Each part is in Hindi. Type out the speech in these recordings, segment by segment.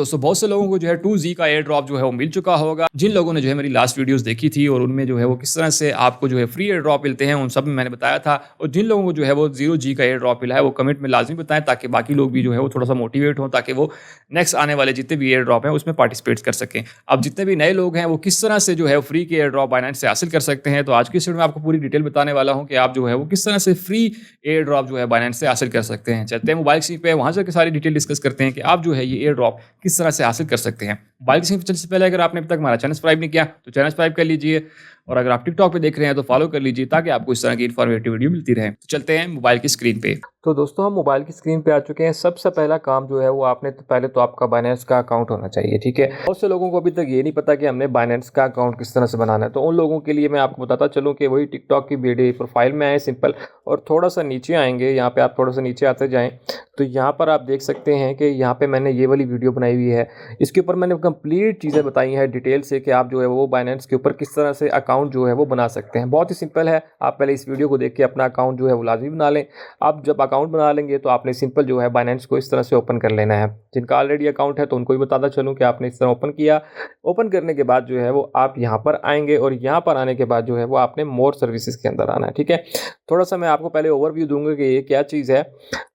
दोस्तों बहुत से लोगों को जो है 2Z का एयर ड्रॉप जो है वो मिल चुका होगा। जिन लोगों ने जो है मेरी लास्ट वीडियोस देखी थी और उनमें जो है वो किस तरह से आपको जो है फ्री एयर ड्रॉप मिलते हैं उन सब में मैंने बताया था। और जिन लोगों को जो है वो 0G का एयर ड्रॉप मिला है वो कमेंट में लाजमी बताएं ताकि बाकी लोग भी जो है वो थोड़ा सा मोटिवेट हों, ताकि वो नेक्स्ट आने वाले जितने भी एयर ड्रॉप हैं उसमें पार्टिसिपेट कर सकें। अब जितने भी नए लोग हैं वो किस तरह से जो है फ्री के एयर ड्रॉप बाइनेंस से हासिल कर सकते हैं, तो आज की इस वीडियो में आपको पूरी डिटेल बताने वाला हूँ कि आप जो है वो किस तरह से फ्री एयर ड्रॉप जो है बाइनेंस से हासिल कर सकते हैं। चलते हैं मोबाइल स्क्रीन पे, वहाँ से सारी डिटेल डिस्कस करते हैं कि आप जो है ये एयर ड्रॉप किस तरह से हासिल कर सकते हैं। मोबाइल स्क्रीन पे चलने से पहले अगर आपने अभी तक हमारा चैनल सब्सक्राइब नहीं किया तो चैनल सब्सक्राइब कर लीजिए, और अगर आप टिकटॉक पे देख रहे हैं तो फॉलो कर लीजिए ताकि आपको इस तरह की इन्फॉर्मेटिव वीडियो मिलती रहे। तो चलते हैं मोबाइल की स्क्रीन पे। तो दोस्तों हम मोबाइल की स्क्रीन पे आ चुके हैं। सबसे पहला काम जो है वो आपने पहले तो आपका बाइनेंस का अकाउंट होना चाहिए, ठीक है। बहुत से लोगों को अभी तक ये नहीं पता कि हमने बाइनेंस का अकाउंट किस तरह से बनाना है, तो उन लोगों के लिए मैं आपको बताता चलूँ कि वही टिकटॉक की वीडियो प्रोफाइल में आए सिंपल, और थोड़ा सा नीचे आएंगे। यहाँ पे आप थोड़ा सा नीचे आते जाएँ तो यहाँ पर आप देख सकते हैं कि यहाँ पे मैंने ये वाली वीडियो बनाई हुई है। इसके ऊपर मैंने कंप्लीट चीज़ें बताई हैं डिटेल से कि आप जो है वो बाइनेंस के ऊपर किस तरह से अकाउंट जो है वो बना सकते हैं। बहुत ही सिंपल है, आप पहले इस वीडियो को देख के अपना अकाउंट जो है वो लाजमी बना लें। आप जब अकाउंट बना लेंगे तो आपने सिंपल जो है बाइनेंस को इस तरह से ओपन कर लेना है। जिनका ऑलरेडी अकाउंट है तो उनको भी बताता चलूँ कि आपने इस तरह ओपन किया। ओपन करने के बाद जो है वो आप यहाँ पर आएंगे, और यहाँ पर आने के बाद जो है वो आपने मोर सर्विसेज के अंदर आना है, ठीक है। थोड़ा सा मैं आपको पहले ओवरव्यू दूंगा कि ये क्या चीज़ है,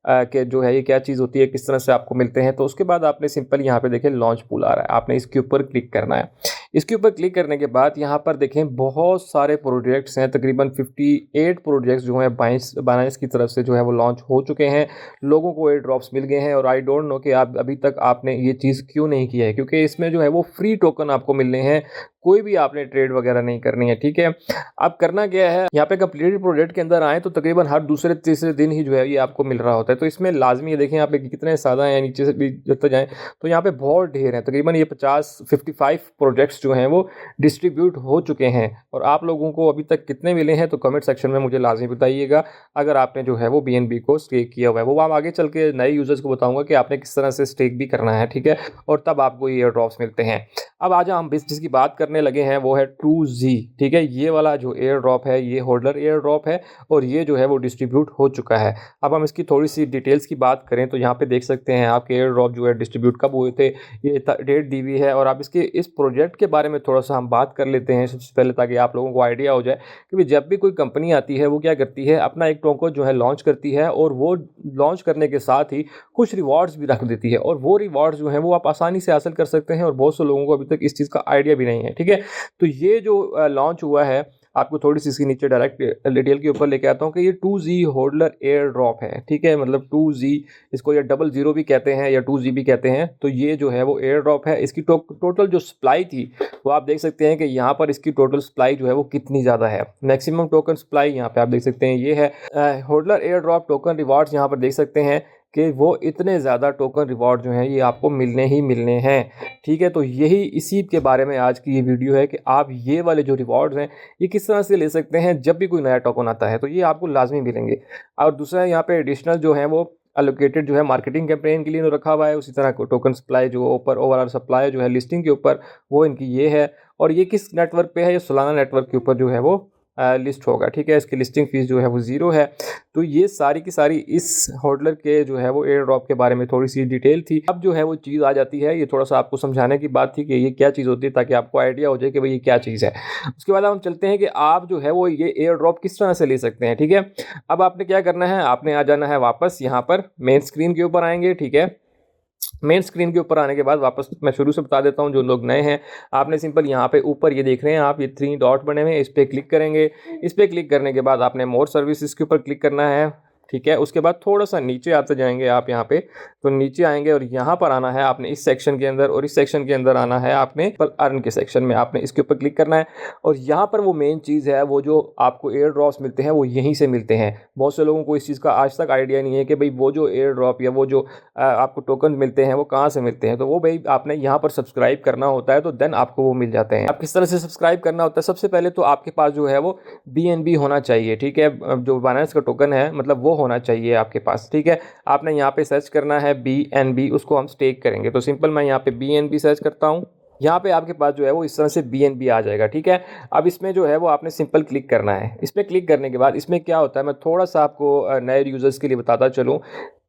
कि जो है ये क्या चीज़ होती है, किस तरह से आपको मिलते हैं। तो उसके बाद आपने सिंपल यहाँ पे देखें लॉन्च पूल आ रहा है, आपने इसके ऊपर क्लिक करना है। इसके ऊपर क्लिक करने के बाद यहाँ पर देखें बहुत सारे प्रोजेक्ट्स हैं, तकरीबन 58 प्रोजेक्ट्स जो हैं बाइनेंस की तरफ से जो है वो लॉन्च हो चुके हैं। लोगों को एयर ड्रॉप्स मिल गए हैं, और आई डोंट नो कि आप अभी तक आपने ये चीज़ क्यों नहीं किया है, क्योंकि इसमें जो है वो फ्री टोकन आपको मिलने हैं। कोई भी आपने ट्रेड वगैरह नहीं करनी है, ठीक है। अब करना क्या है, यहाँ पे कंप्लीट प्रोजेक्ट के अंदर आए तो तकरीबन हर दूसरे तीसरे दिन ही जो है ये आपको मिल रहा होता है। तो इसमें लाजमी है, देखें यहाँ पे कितने ज़्यादा हैं, नीचे से भी जब जाएँ तो यहाँ पे बहुत ढेर हैं। तकरीबन ये 55 प्रोजेक्ट्स जो हैं वो डिस्ट्रीब्यूट हो चुके हैं। और आप लोगों को अभी तक कितने मिले हैं तो कमेंट सेक्शन में मुझे लाजमी बताइएगा, अगर आपने जो है वो BNB को स्टेक किया हुआ है। वो आगे चल के नए यूजर्स को बताऊंगा कि आपने किस तरह से स्टेक भी करना है, ठीक है, और तब आपको ये एयर ड्रॉप्स मिलते हैं। अब आज हम जिसकी बात करने लगे हैं वो है 2Z, ठीक है। ये वाला जो एयर ड्रॉप है ये होल्डर एयर ड्रॉप है, और ये जो है वो डिस्ट्रीब्यूट हो चुका है। अब हम इसकी थोड़ी सी डिटेल्स की बात करें तो यहाँ पे देख सकते हैं आपके एयर ड्रॉप जो है डिस्ट्रीब्यूट कब हुए थे, ये डेट दी हुई है। और आप इसके इस प्रोजेक्ट के बारे में थोड़ा सा हम बात कर लेते हैं सबसे पहले, ताकि आप लोगों को आइडिया हो जाए कि जब भी कोई कंपनी आती है वो क्या करती है, अपना एक टोकन जो है लॉन्च करती है, और वो लॉन्च करने के साथ ही कुछ रिवॉर्ड्स भी रख देती है, और वो रिवॉर्ड्स जो हैं वो आप आसानी से हासिल कर सकते हैं। और बहुत से लोगों को अभी तक इस चीज़ का आइडिया भी नहीं है, ठीक है। तो ये जो लॉन्च हुआ है, आपको थोड़ी सी इसके नीचे डायरेक्ट डिटेल के ऊपर लेके आता हूँ कि ये 2Z होल्डर एयर ड्रॉप है, ठीक है। मतलब 2Z, इसको या 00 भी कहते हैं या 2Z भी कहते हैं। तो ये जो है वो एयर ड्रॉप है। इसकी टोटल जो सप्लाई थी वो आप देख सकते हैं कि यहाँ पर इसकी टोटल सप्लाई जो है वो कितनी ज़्यादा है। मैक्सिमम टोकन सप्लाई यहाँ पे आप देख सकते हैं ये है। Holder air drop token rewards यहाँ पर देख सकते हैं कि वो इतने ज़्यादा टोकन रिवॉर्ड जो हैं ये आपको मिलने ही मिलने हैं, ठीक है। तो यही इसी के बारे में आज की ये वीडियो है कि आप ये वाले जो रिवॉर्ड्स हैं ये किस तरह से ले सकते हैं। जब भी कोई नया टोकन आता है तो ये आपको लाजमी मिलेंगे। और दूसरा यहाँ पे एडिशनल जो है वो एलोकेटेड जो है मार्केटिंग कैंपेन के लिए रखा हुआ है। उसी तरह टोकन सप्लाई जो ऊपर ओवरऑल सप्लाई जो है लिस्टिंग के ऊपर वो इनकी ये है। और ये किस नेटवर्क पे है, ये सोलाना नेटवर्क के ऊपर जो है वो लिस्ट होगा, ठीक है। इसकी लिस्टिंग फीस जो है वो 0 है। तो ये सारी की सारी इस होल्डर के जो है वो एयर ड्रॉप के बारे में थोड़ी सी डिटेल थी। अब जो है वो चीज़ आ जाती है, ये थोड़ा सा आपको समझाने की बात थी कि ये क्या चीज़ होती है, ताकि आपको आइडिया हो जाए कि भाई ये क्या चीज़ है। उसके बाद हम चलते हैं कि आप जो है वो ये एयर ड्रॉप किस तरह से ले सकते हैं, ठीक है। अब आपने क्या करना है, आपने आ जाना है वापस यहाँ पर मेन स्क्रीन के ऊपर आएंगे, ठीक है। मेन स्क्रीन के ऊपर आने के बाद वापस मैं शुरू से बता देता हूं, जो लोग नए हैं आपने सिंपल यहाँ पे ऊपर ये देख रहे हैं आप, ये 3 डॉट बने हुए हैं, इस पर क्लिक करेंगे। इस पर क्लिक करने के बाद आपने मोर सर्विसेज के ऊपर क्लिक करना है, ठीक है। उसके बाद थोड़ा सा नीचे आते जाएंगे आप यहाँ पे, तो नीचे आएंगे और यहाँ पर आना है आपने इस सेक्शन के अंदर, और इस सेक्शन के अंदर आना है आपने पर अर्न के सेक्शन में, आपने इसके ऊपर क्लिक करना है। और यहाँ पर वो मेन चीज़ है, वो जो आपको एयर ड्रॉप्स मिलते हैं वो यहीं से मिलते हैं। बहुत से लोगों को इस चीज़ का आज तक आइडिया नहीं है कि भाई वो जो एयर ड्रॉप या वो जो आपको टोकन मिलते हैं वो कहाँ से मिलते हैं। तो वो भाई आपने यहाँ पर सब्सक्राइब करना होता है, तो देन आपको वो मिल जाते हैं। आप किस तरह से सब्सक्राइब करना होता है, सबसे पहले तो आपके पास जो है वो BNB होना चाहिए, ठीक है। जो बाइनेंस का टोकन है मतलब वो होना चाहिए आपके पास, ठीक है। आपने यहाँ पे सर्च करना है BNB, उसको हम स्टेक करेंगे। तो सिंपल मैं यहाँ पे BNB सर्च करता हूँ, यहाँ पे आपके पास जो है वो इस तरह से BNB आ जाएगा, ठीक है। अब इसमें जो है वो आपने सिंपल क्लिक करना है। इस पर क्लिक करने के बाद इसमें क्या होता है, मैं थोड़ा सा आपको नए यूज़र्स के लिए बताता चलूँ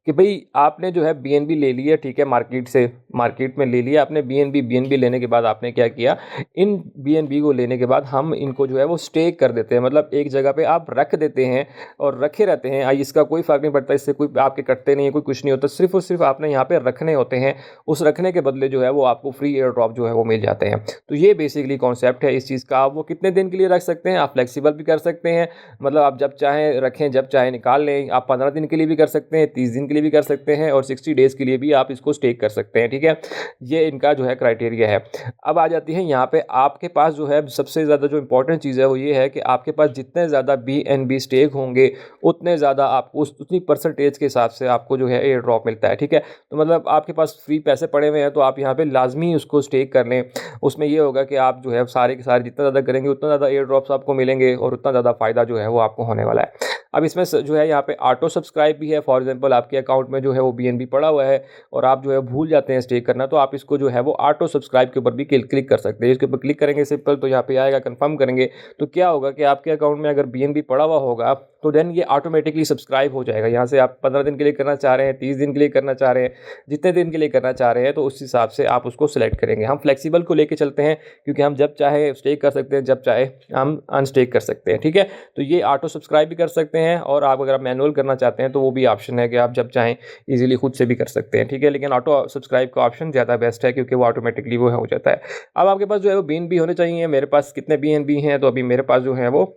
कि भाई आपने जो है BNB ले लिया, ठीक है, मार्केट में ले लिया आपने BNB लेने के बाद आपने क्या किया, इन BNB को लेने के बाद हम इनको जो है वो स्टेक कर देते हैं, मतलब एक जगह पे आप रख देते हैं और रखे रहते हैं। इसका कोई फ़र्क नहीं पड़ता, इससे कोई आपके कटते नहीं है, कोई कुछ नहीं होता, सिर्फ और सिर्फ आपने यहाँ पे रखने होते हैं। उस रखने के बदले जो है वो आपको फ्री एयर ड्रॉप जो है वो मिल जाते हैं। तो ये बेसिकली कॉन्सेप्ट है इस चीज़ का। आप वो कितने दिन के लिए रख सकते हैं, आप फ्लेक्सिबल भी कर सकते हैं, मतलब आप जब चाहें रखें, जब चाहें निकाल लें। आप 15 दिन के लिए भी कर सकते हैं, 30 दिन के लिए भी कर सकते हैं और 60 डेज़ के लिए भी आप इसको स्टेक कर सकते हैं, ठीक है। ये इनका जो है क्राइटेरिया है। अब आ जाती है यहाँ पे आपके पास जो है सबसे ज़्यादा जो इंपॉर्टेंट चीज़ है वो ये है कि आपके पास जितने ज़्यादा BNB स्टेक होंगे उतने ज़्यादा आपको उतनी परसेंटेज के हिसाब से आपको जो है एयर ड्रॉप मिलता है, ठीक है। तो मतलब आपके पास फ्री पैसे पड़े हुए हैं तो आप यहाँ पे लाजमी उसको स्टेक कर लें। उसमें ये होगा कि आप जो है सारे के सारे जितना ज़्यादा करेंगे उतना ज़्यादा एयर ड्रॉप्स आपको मिलेंगे और उतना ज़्यादा फ़ायदा जो है वो आपको होने वाला है। अब इसमें जो है यहाँ पे ऑटो सब्सक्राइब भी है। फॉर एग्जांपल आपके अकाउंट में जो है वो BNB पड़ा हुआ है और आप जो है भूल जाते हैं स्टेक करना, तो आप इसको जो है वो ऑटो सब्सक्राइब के ऊपर भी क्लिक कर सकते हैं। इसके ऊपर क्लिक करेंगे सिंपल, तो यहाँ पे आएगा, कंफर्म करेंगे तो क्या होगा कि आपके अकाउंट में अगर BNB पड़ा हुआ होगा तो देन ये ऑटोमेटिकली सब्सक्राइब हो जाएगा। यहाँ से आप 15 दिन के लिए करना चाह रहे हैं, 30 दिन के लिए करना चाह रहे हैं, जितने दिन के लिए करना चाह रहे हैं तो उस हिसाब से आप उसको सिलेक्ट करेंगे। हम फ्लेक्सिबल को लेके चलते हैं क्योंकि हम जब चाहे स्टेक कर सकते हैं, जब चाहे हम अनस्टेक कर सकते हैं, ठीक है। तो ये ऑटो सब्सक्राइब भी कर सकते हैं और आप अगर मैनुअल करना चाहते हैं तो वो भी ऑप्शन है कि आप जब चाहें इजीली खुद से भी कर सकते हैं, ठीक है। लेकिन ऑटो सब्सक्राइब का ऑप्शन ज़्यादा बेस्ट है क्योंकि वो ऑटोमेटिकली वो हो जाता है। अब आपके पास जो है वो BNB होने चाहिए। मेरे पास कितने BNB हैं, तो अभी मेरे पास जो है वो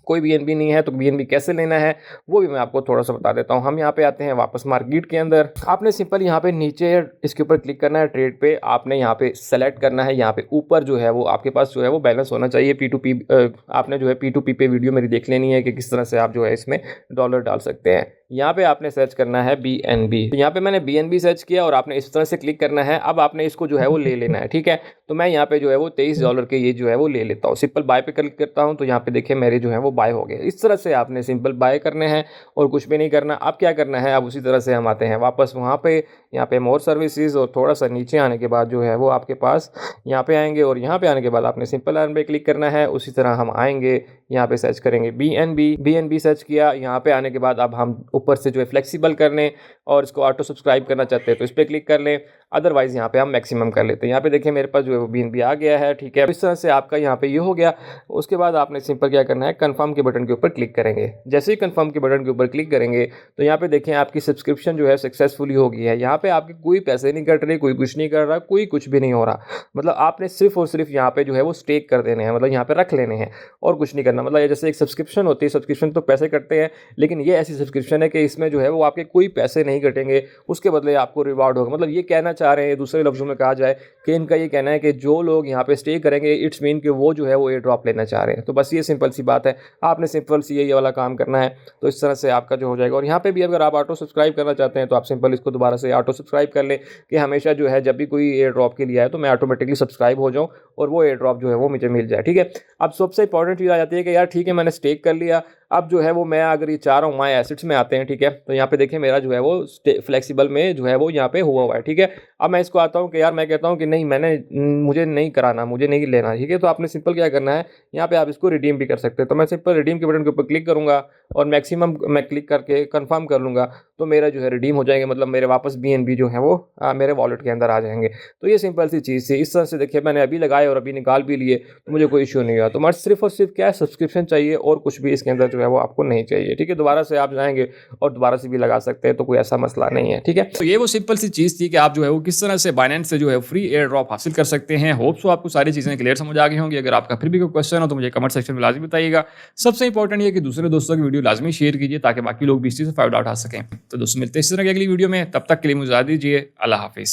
कोई BNB नहीं है। तो BNB कैसे लेना है वो भी मैं आपको थोड़ा सा बता देता हूँ। हम यहाँ पे आते हैं वापस मार्केट के अंदर। आपने सिंपल यहाँ पे नीचे इसके ऊपर क्लिक करना है, ट्रेड पे आपने यहाँ पे सेलेक्ट करना है। यहाँ पे ऊपर जो है वो आपके पास जो है वो बैलेंस होना चाहिए P2P। आपने जो है P2P पे वीडियो मेरी देख लेनी है कि किस तरह से आप जो है इसमें डॉलर डाल सकते हैं। यहाँ पे आपने सर्च करना है BNB। तो यहाँ पे मैंने BNB सर्च किया और आपने इस तरह से क्लिक करना है। अब आपने इसको जो है वो ले लेना है, ठीक है। तो मैं यहाँ पे जो है वो $23 के ये जो है वो ले लेता हूँ। सिंपल बाय पे क्लिक करता हूँ तो यहाँ पे देखिए मेरे जो है वो बाय हो गए। इस तरह से आपने सिंपल बाय करने हैं और कुछ भी नहीं करना। अब क्या करना है, अब उसी तरह से हम आते हैं वापस वहाँ पे, यहाँ पे मोर सर्विसेज और थोड़ा सा नीचे आने के बाद जो है वो आपके पास यहाँ पे आएंगे और यहाँ पे आने के बाद आपने सिंपल अर्न पे क्लिक करना है। उसी तरह हम आएंगे, यहाँ पे सर्च करेंगे BNB सर्च किया। यहाँ पे आने के बाद अब हम ऊपर से जो है फ्लेक्सिबल करने और इसको ऑटो सब्सक्राइब करना चाहते हैं तो इस पर क्लिक कर लें, अदरवाइज़ यहाँ पे हम मैक्सिमम कर लेते हैं। यहाँ पे देखिए मेरे पास जो है वो BNB आ गया है, ठीक है। इस तरह से आपका यहाँ पे ये हो गया। उसके बाद आपने सिंपल क्या करना है, कन्फर्म के बटन के ऊपर क्लिक करेंगे। जैसे ही कन्फर्म के बटन के ऊपर क्लिक करेंगे तो यहाँ पे देखें आपकी सब्सक्रिप्शन जो है सक्सेसफुली हो गई है। यहाँ पे आपके कोई पैसे नहीं कट रहे, कोई कुछ नहीं कर रहा, कोई कुछ भी नहीं हो रहा। मतलब आपने सिर्फ और सिर्फ यहाँ पे जो है वो स्टेक कर देने हैं, मतलब यहाँ पे रख लेने हैं और कुछ नहीं करना। मतलब जैसे एक सब्सक्रिप्शन होती है, सब्सक्रिप्शन तो पैसे कटते हैं, लेकिन ये ऐसी सब्सक्रिप्शन है कि इसमें जो है वो आपके कोई पैसे नहीं कटेंगे, उसके बदले आपको रिवार्ड होगा। मतलब ये कहना चाह रहे हैं, दूसरे लफ्ज़ों में कहा जाए कि इनका ये कहना है कि जो लोग यहाँ पे स्टे करेंगे इट्स मीन कि वो जो है वो एयर ड्रॉप लेना चाह रहे हैं। तो बस ये सिंपल सी बात है, आपने सिंपल सी ये वाला काम करना है। तो इस तरह से आपका जो हो जाएगा। और यहाँ पे भी अगर आप ऑटो सब्सक्राइब करना चाहते हैं तो आप सिंपल इसको दोबारा से ऑटो सब्सक्राइब कर लें कि हमेशा जो है जब भी कोई एयर ड्रॉप के लिए आए तो मैं ऑटोमेटिकली सब्सक्राइब हो जाऊँ और वो एयर ड्रॉप जो है वो मुझे मिल जाए, ठीक है। अब सबसे इंपॉर्टेंट चीज़ आ जाती है कि यार ठीक है मैंने स्टेक कर लिया, अब जो है वो मैं अगर ये चाह रहा हूँ माई एसेट्स में आते हैं, ठीक है। तो यहाँ पे देखिए मेरा जो है वो फ्लेक्सिबल में जो है वो यहाँ पे हुआ है, ठीक है। अब मैं इसको आता हूँ कि यार मैं कहता हूँ कि नहीं, मुझे नहीं कराना, मुझे नहीं लेना, ठीक है। तो आपने सिंपल क्या करना है, यहाँ पे आप इसको रिडीम भी कर सकते हैं। तो मैं सिंपल रिडीम के बटन के ऊपर क्लिक करूँगा और मैक्सिमम मैं क्लिक करके कंफर्म कर लूँगा तो मेरा जो है रिडीम हो जाएंगे। मतलब मेरे वापस BNB जो है वो मेरे वॉलेट के अंदर आ जाएंगे। तो ये सिंपल सी चीज़ थी। इस तरह से देखिए मैंने अभी लगाए और अभी निकाल भी लिए तो मुझे कोई इशू नहीं हुआ। तो मैं सिर्फ और सिर्फ क्या है, सब्सक्रिप्शन चाहिए और कुछ भी इसके अंदर जो है वो आपको नहीं चाहिए, ठीक है। दोबारा से आप जाएंगे और दोबारा से भी लगा सकते हैं, तो कोई ऐसा मसला नहीं है, ठीक है। तो ये वो सिंपल सी चीज़ थी कि आप जो है वो किस तरह से बाइनेंस से जो है फ्री एयर ड्रॉप हासिल कर सकते हैं। होप सो आपको सारी चीज़ें क्लियर समझ आ गई होंगी। अगर आपका फिर भी कोई क्वेश्चन हो तो मुझे कमेंट सेक्शन में लाजमी बताइएगा। सबसे इंपॉर्टेंट ये कि दूसरे दोस्तों की वीडियो लाजमी शेयर कीजिए ताकि बाकी लोग भी इस चीज़ से फायदा उठा सकें। तो दोस्तों मिलते हैं इस तरह की अगली वीडियो में, तब तक के लिए मुझे इजाज़त दीजिए। अल्लाह हाफिज़।